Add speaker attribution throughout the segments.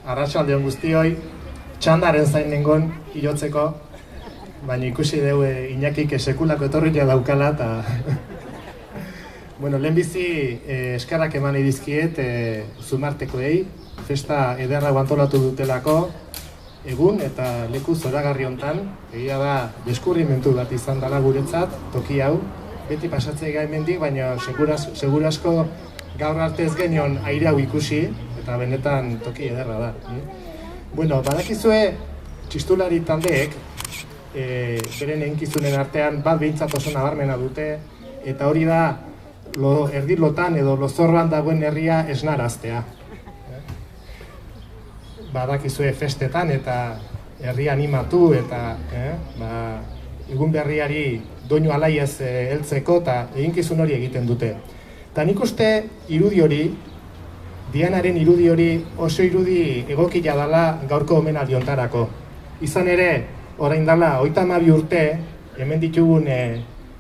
Speaker 1: arratsalde on guztioi, txandaren zain nengon hilotzeko, baina ikusi dugu Iñakik sekulako etorria daukala, eta bueno, lehenbizi eskerrak eman edizkiet Zumartekoei, festa ederra antolatu dutelako, egun eta leku zoragarri hontan, egia da deskurrimentu bat izan dela guretzat, toki hau, beti pasatzea hemendik, baina segurasko gaur arte ez genion aire hau ikusi, eta benetan toki ederra da. Bueno, badakizue txistulari taldeek, beren eginkizunen artean bat behintzat oso nabarmena dute, eta hori da erdilotan edo lozorroan dagoen herria esnaraztea. Badakizue festetan eta herria animatu eta egun berriari doinu alaiez heltzeko eta eginkizun hori egiten dute. Eta nik uste irudi hori, Dianaren irudi hori oso irudi egokia dela gaurko omenaldi hontarako. Izan ere, orain dela 32 urte, hemen ditugun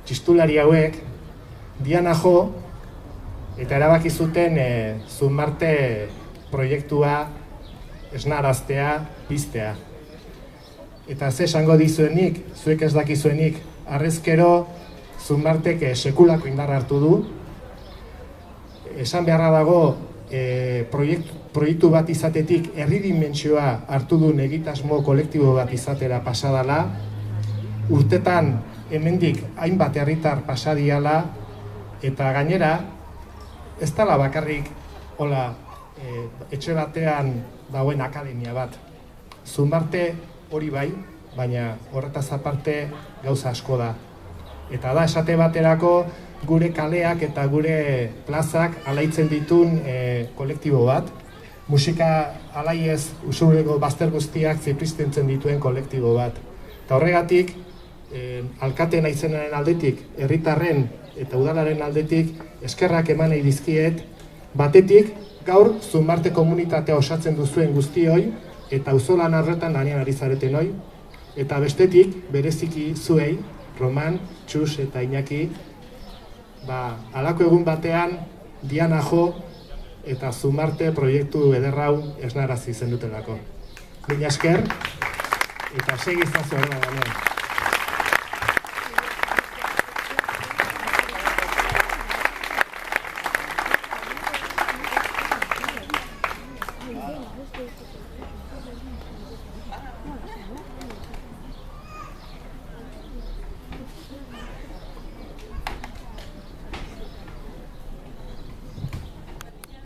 Speaker 1: txistulari hauek, Diana jo eta erabaki zuten Zumarte proiektua esnaraztea, piztea. Eta ze esango dizuenik, zuek ez dakizuenik, harrezkero Zumartek sekulako indarra hartu du. Esan beharra dago, proiektu bat izatetik herri dimentsioa hartu duen egitasmo kolektibo bat izatera pasadala. Urtetan hemendik hainbat herritar pasadiala, eta gainera, ez dela bakarrik etxe batean dagoen akademia bat. Zumarte hori bai, baina horretaz aparte gauza asko da. Eta da esate baterako gure kaleak eta gure plazak alaitzen ditun kolektibo bat. Musika alaiez usurreko bazter guztiak zipristentzen dituen kolektibo bat. Eta horregatik, alkate naizenaren aldetik, herritarren eta udalaren aldetik eskerrak eman nahi dizkiet, batetik gaur Zumarte komunitatea osatzen duzuen guztioi eta auzolan horretan lanean ari zareten hoi, eta bestetik bereziki zuei, Roman, Txus eta Iñaki, halako egun batean Diana jo eta Zumarte proiektu ederrau esnarazi zendutelako. Mila esker eta segi zazu horrela.